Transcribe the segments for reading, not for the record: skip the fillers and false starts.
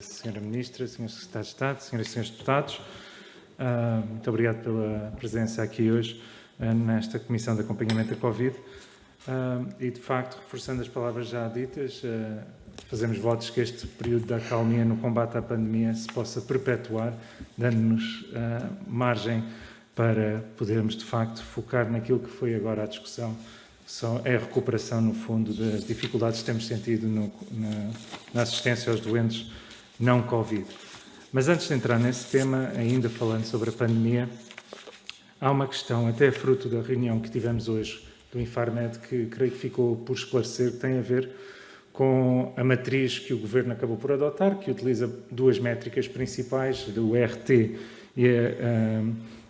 Senhora Ministra, Senhor Secretário de Estado, Senhoras e Senhores Deputados, muito obrigado pela presença aqui hoje nesta Comissão de Acompanhamento da Covid e, de facto, reforçando as palavras já ditas, fazemos votos que este período da acalmia no combate à pandemia se possa perpetuar, dando-nos margem para podermos, de facto, focar naquilo que foi agora a discussão. É a recuperação, no fundo, das dificuldades que temos sentido na assistência aos doentes não Covid. Mas antes de entrar nesse tema, ainda falando sobre a pandemia, há uma questão, até fruto da reunião que tivemos hoje do Infarmed, que creio que ficou por esclarecer, que tem a ver com a matriz que o Governo acabou por adotar, que utiliza duas métricas principais, do RT e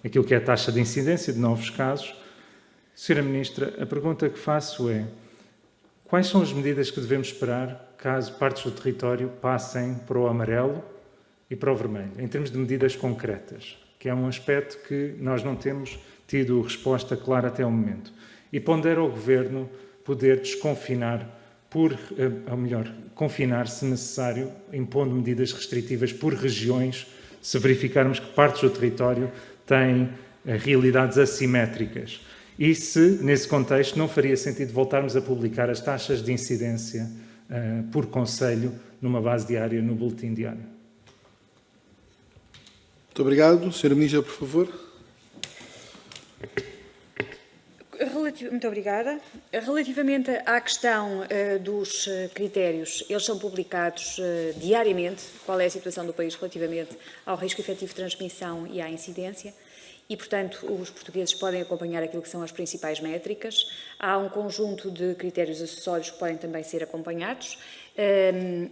aquilo que é a taxa de incidência de novos casos. Senhora Ministra, a pergunta que faço é: quais são as medidas que devemos esperar caso partes do território passem para o amarelo e para o vermelho, em termos de medidas concretas, que é um aspecto que nós não temos tido resposta clara até o momento? E pondera ao Governo poder desconfinar, ou melhor, confinar se necessário, impondo medidas restritivas por regiões, se verificarmos que partes do território têm realidades assimétricas. E se, nesse contexto, não faria sentido voltarmos a publicar as taxas de incidência por concelho numa base diária no boletim diário? Muito obrigado. Senhora Ministra, por favor. Muito obrigada. Relativamente à questão dos critérios, eles são publicados diariamente, qual é a situação do país relativamente ao risco efetivo de transmissão e à incidência. E, portanto, os portugueses podem acompanhar aquilo que são as principais métricas. Há um conjunto de critérios acessórios que podem também ser acompanhados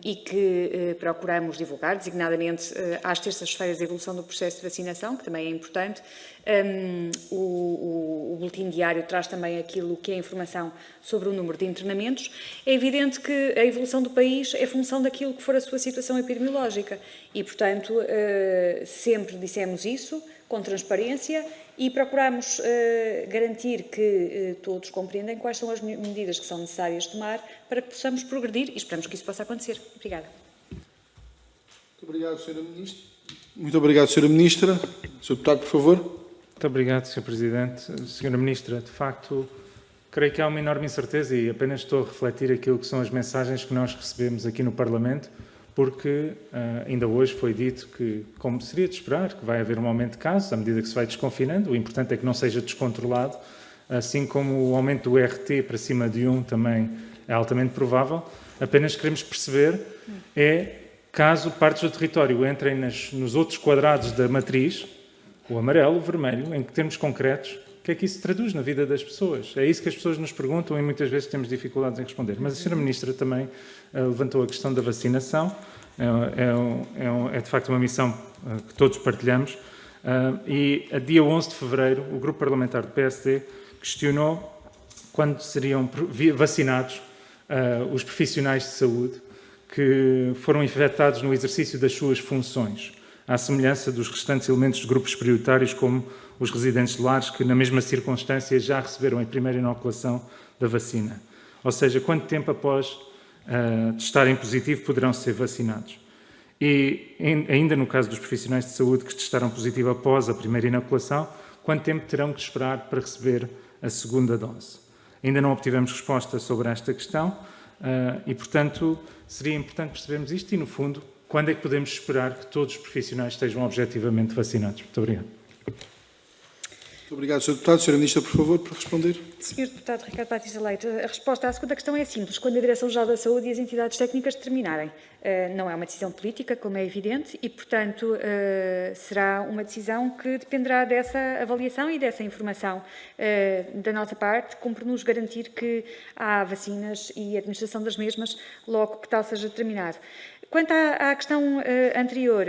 e que procuramos divulgar, designadamente às terças-feiras, a evolução do processo de vacinação, que também é importante. O boletim diário traz também aquilo que é a informação sobre o número de internamentos. É evidente que a evolução do país é função daquilo que for a sua situação epidemiológica e, portanto, sempre dissemos isso, com transparência, e procuramos garantir que todos compreendem quais são as medidas que são necessárias tomar para que possamos progredir e esperamos que isso possa acontecer. Obrigada. Muito obrigado, Sra. Ministra. Muito obrigado, Sra. Ministra. Sr. Deputado, por favor. Muito obrigado, Sr. Presidente. Sra. Ministra, de facto, creio que há uma enorme incerteza e apenas estou a refletir aquilo que são as mensagens que nós recebemos aqui no Parlamento, porque ainda hoje foi dito que, como seria de esperar, que vai haver um aumento de casos à medida que se vai desconfinando. O importante é que não seja descontrolado, assim como o aumento do RT para cima de 1 também é altamente provável. Apenas queremos perceber caso partes do território entrem nos outros quadrados da matriz, o amarelo, o vermelho, em termos concretos, o que é que isso traduz na vida das pessoas? É isso que as pessoas nos perguntam e muitas vezes temos dificuldades em responder. Mas a Sra. Ministra também levantou a questão da vacinação. É de facto uma missão que todos partilhamos. E a dia 11 de fevereiro, o Grupo Parlamentar do PSD questionou quando seriam vacinados os profissionais de saúde que foram infectados no exercício das suas funções, à semelhança dos restantes elementos de grupos prioritários, como os residentes de lares, que na mesma circunstância já receberam a primeira inoculação da vacina. Ou seja, quanto tempo após testarem positivo poderão ser vacinados? E ainda no caso dos profissionais de saúde que testaram positivo após a primeira inoculação, quanto tempo terão que esperar para receber a segunda dose? Ainda não obtivemos resposta sobre esta questão e, portanto, seria importante percebermos isto e, no fundo, quando é que podemos esperar que todos os profissionais estejam objetivamente vacinados? Muito obrigado. Muito obrigado, Sr. Deputado. Sra. Ministra, por favor, para responder. Sr. Deputado Ricardo Batista Leite, a resposta à segunda questão é simples. Quando a Direção-Geral da Saúde e as entidades técnicas determinarem. Não é uma decisão política, como é evidente, e, portanto, será uma decisão que dependerá dessa avaliação e dessa informação. Da nossa parte, cumpre-nos garantir que há vacinas e a administração das mesmas logo que tal seja determinado. Quanto à questão anterior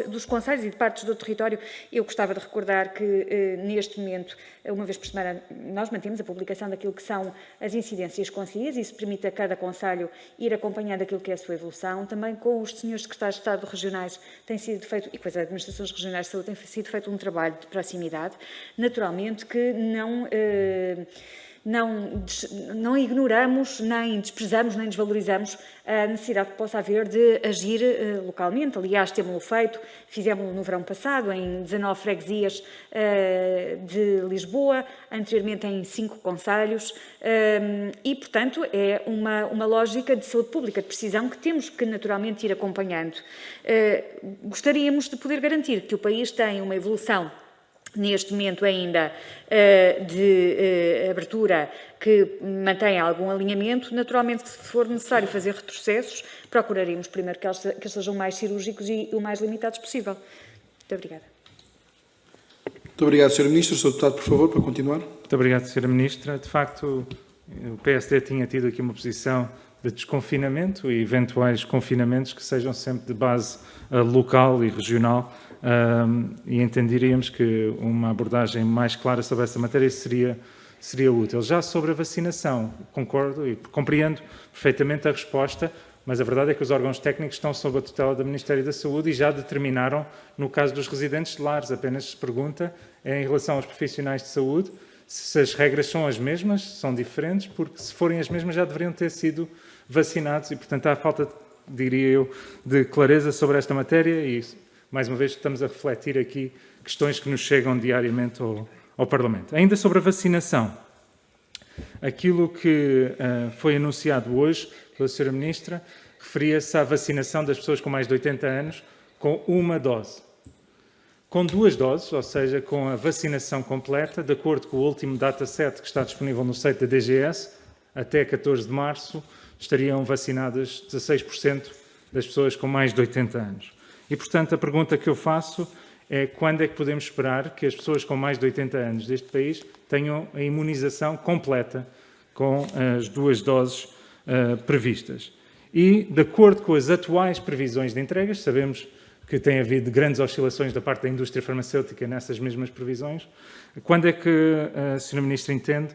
dos concelhos e de partes do território, eu gostava de recordar que, neste momento, uma vez por semana, nós mantemos a publicação daquilo que são as incidências concelhias. Isso permite a cada concelho ir acompanhando aquilo que é a sua evolução. Também com os senhores secretários de Estado regionais tem sido feito, e com as administrações regionais de saúde, tem sido feito um trabalho de proximidade. Naturalmente que não ignoramos, nem desprezamos, nem desvalorizamos a necessidade que possa haver de agir localmente. Aliás, temos-lo feito, fizemos-lo no verão passado, em 19 freguesias de Lisboa, anteriormente em 5 concelhos, e, portanto, é uma lógica de saúde pública, de precisão, que temos que naturalmente ir acompanhando. Gostaríamos de poder garantir que o país tem uma evolução neste momento ainda de abertura que mantém algum alinhamento. Naturalmente, se for necessário fazer retrocessos, procuraremos primeiro que eles sejam mais cirúrgicos e o mais limitados possível. Muito obrigada. Muito obrigado, Sr. Ministro. Sr. Deputado, por favor, para continuar. Muito obrigado, Sra. Ministra. De facto, o PSD tinha tido aqui uma posição de desconfinamento e eventuais confinamentos que sejam sempre de base local e regional, e entenderíamos que uma abordagem mais clara sobre essa matéria seria útil. Já sobre a vacinação, concordo e compreendo perfeitamente a resposta, mas a verdade é que os órgãos técnicos estão sob a tutela do Ministério da Saúde e já determinaram, no caso dos residentes de lares, apenas se pergunta em relação aos profissionais de saúde se as regras são as mesmas, são diferentes, porque se forem as mesmas já deveriam ter sido vacinados e, portanto, há falta, diria eu, de clareza sobre esta matéria e, mais uma vez, estamos a refletir aqui questões que nos chegam diariamente ao Parlamento. Ainda sobre a vacinação, aquilo que foi anunciado hoje pela Sra. Ministra referia-se à vacinação das pessoas com mais de 80 anos com uma dose. Com 2 doses, ou seja, com a vacinação completa, de acordo com o último dataset que está disponível no site da DGS, até 14 de março estariam vacinadas 16% das pessoas com mais de 80 anos. E, portanto, a pergunta que eu faço é quando é que podemos esperar que as pessoas com mais de 80 anos deste país tenham a imunização completa com as 2 doses previstas. E, de acordo com as atuais previsões de entregas, sabemos que tem havido grandes oscilações da parte da indústria farmacêutica nessas mesmas previsões, quando é que a Sra. Ministra entende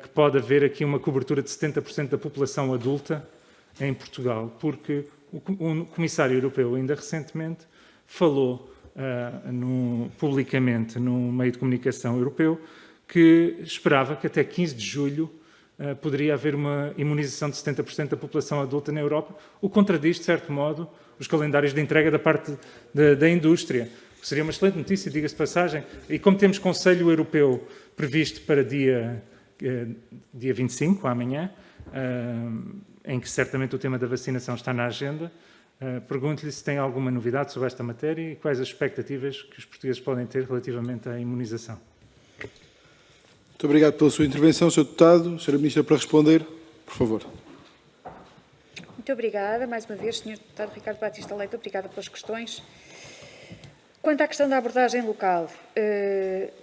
que pode haver aqui uma cobertura de 70% da população adulta em Portugal? Porque o Comissário Europeu ainda recentemente falou publicamente num meio de comunicação europeu que esperava que até 15 de julho poderia haver uma imunização de 70% da população adulta na Europa, o que contradiz, de certo modo, os calendários de entrega da parte da indústria. Seria uma excelente notícia, diga-se de passagem. E como temos Conselho Europeu previsto para dia 25, amanhã, em que certamente o tema da vacinação está na agenda, pergunto-lhe se tem alguma novidade sobre esta matéria e quais as expectativas que os portugueses podem ter relativamente à imunização. Muito obrigado pela sua intervenção, Sr. Deputado. Sra. Ministra, para responder, por favor. Muito obrigada, mais uma vez, Sr. Deputado Ricardo Batista Leite, obrigada pelas questões. Quanto à questão da abordagem local,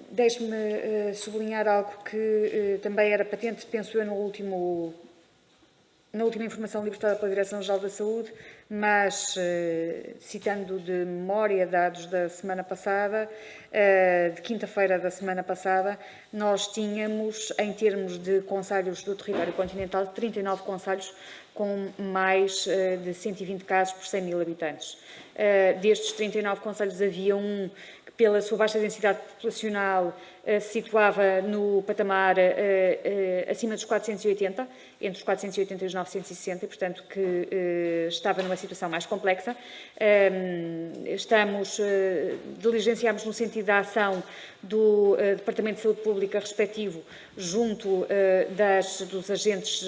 deixe-me sublinhar algo que também era patente, penso eu, na última informação libertada pela Direção-Geral da Saúde, mas, citando de memória dados da semana passada, de quinta-feira da semana passada, nós tínhamos, em termos de concelhos do território continental, 39 concelhos com mais de 120 casos por 100 mil habitantes. Destes 39 concelhos havia um que, pela sua baixa densidade populacional, se situava no patamar acima dos 480, entre os 480 e os 960, e, portanto, que estava numa situação mais complexa. Diligenciamos no sentido da ação do Departamento de Saúde Pública respectivo junto dos agentes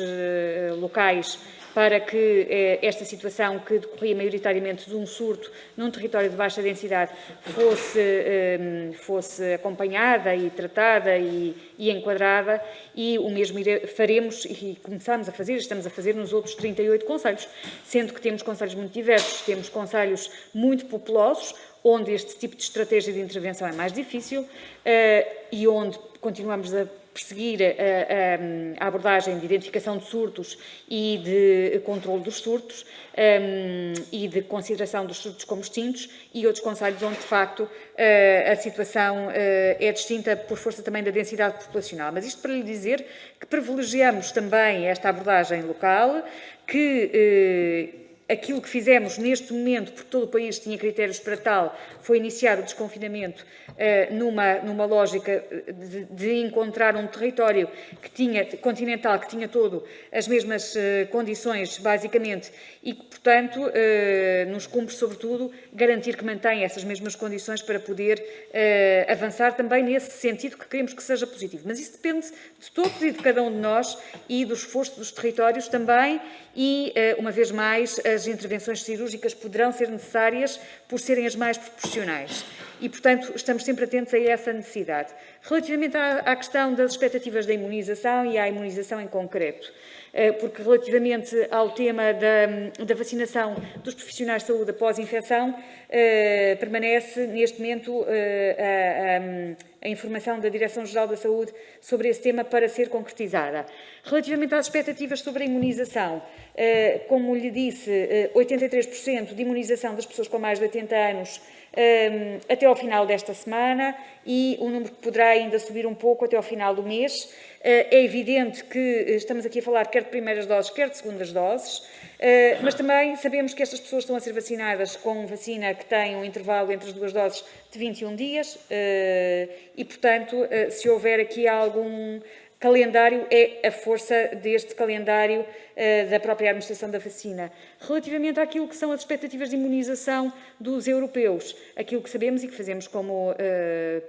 locais para que esta situação, que decorria maioritariamente de um surto num território de baixa densidade, fosse acompanhada e tratada e enquadrada, e o mesmo faremos e começamos a fazer, estamos a fazer nos outros 38 concelhos, sendo que temos concelhos muito diversos, temos concelhos muito populosos, onde este tipo de estratégia de intervenção é mais difícil e onde continuamos a perseguir a abordagem de identificação de surtos e de controle dos surtos e de consideração dos surtos como extintos, e outros concelhos onde, de facto, a situação é distinta por força também da densidade populacional. Mas isto para lhe dizer que privilegiamos também esta abordagem local, que Aquilo que fizemos neste momento, porque todo o país tinha critérios para tal, foi iniciar o desconfinamento numa lógica de encontrar um território continental, que tinha todo as mesmas condições, basicamente, e que, portanto, nos cumpre, sobretudo, garantir que mantém essas mesmas condições para poder avançar também nesse sentido que queremos que seja positivo. Mas isso depende de todos e de cada um de nós e do esforço dos territórios também e, uma vez mais, as intervenções cirúrgicas poderão ser necessárias por serem as mais proporcionais. E, portanto, estamos sempre atentos a essa necessidade. Relativamente à questão das expectativas da imunização e à imunização em concreto, porque relativamente ao tema da vacinação dos profissionais de saúde após infecção, permanece neste momento a informação da Direção-Geral da Saúde sobre esse tema para ser concretizada. Relativamente às expectativas sobre a imunização, como lhe disse, 83% de imunização das pessoas com mais de 80 anos até ao final desta semana e o número poderá ainda subir um pouco até ao final do mês. É evidente que estamos aqui a falar quer de primeiras doses, quer de segundas doses, mas também sabemos que estas pessoas estão a ser vacinadas com vacina que tem um intervalo entre as duas doses de 21 dias e, portanto, se houver aqui algum calendário, é a força deste calendário da própria administração da vacina. Relativamente àquilo que são as expectativas de imunização dos europeus, aquilo que sabemos e que fazemos como,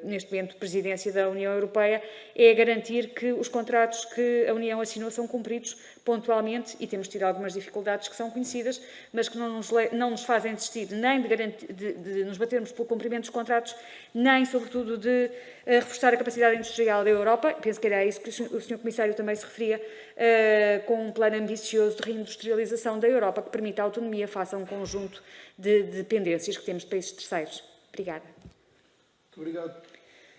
neste momento, Presidência da União Europeia, é garantir que os contratos que a União assinou são cumpridos pontualmente e temos tido algumas dificuldades que são conhecidas, mas que não nos fazem desistir nem de nos batermos pelo cumprimento dos contratos, nem, sobretudo, de reforçar a capacidade industrial da Europa. Penso que era a isso que o Sr. Comissário também se referia, com um plano ambicioso de reindustrialização da Europa que permita a autonomia face a um conjunto de dependências que temos de países terceiros. Obrigada. Muito obrigado.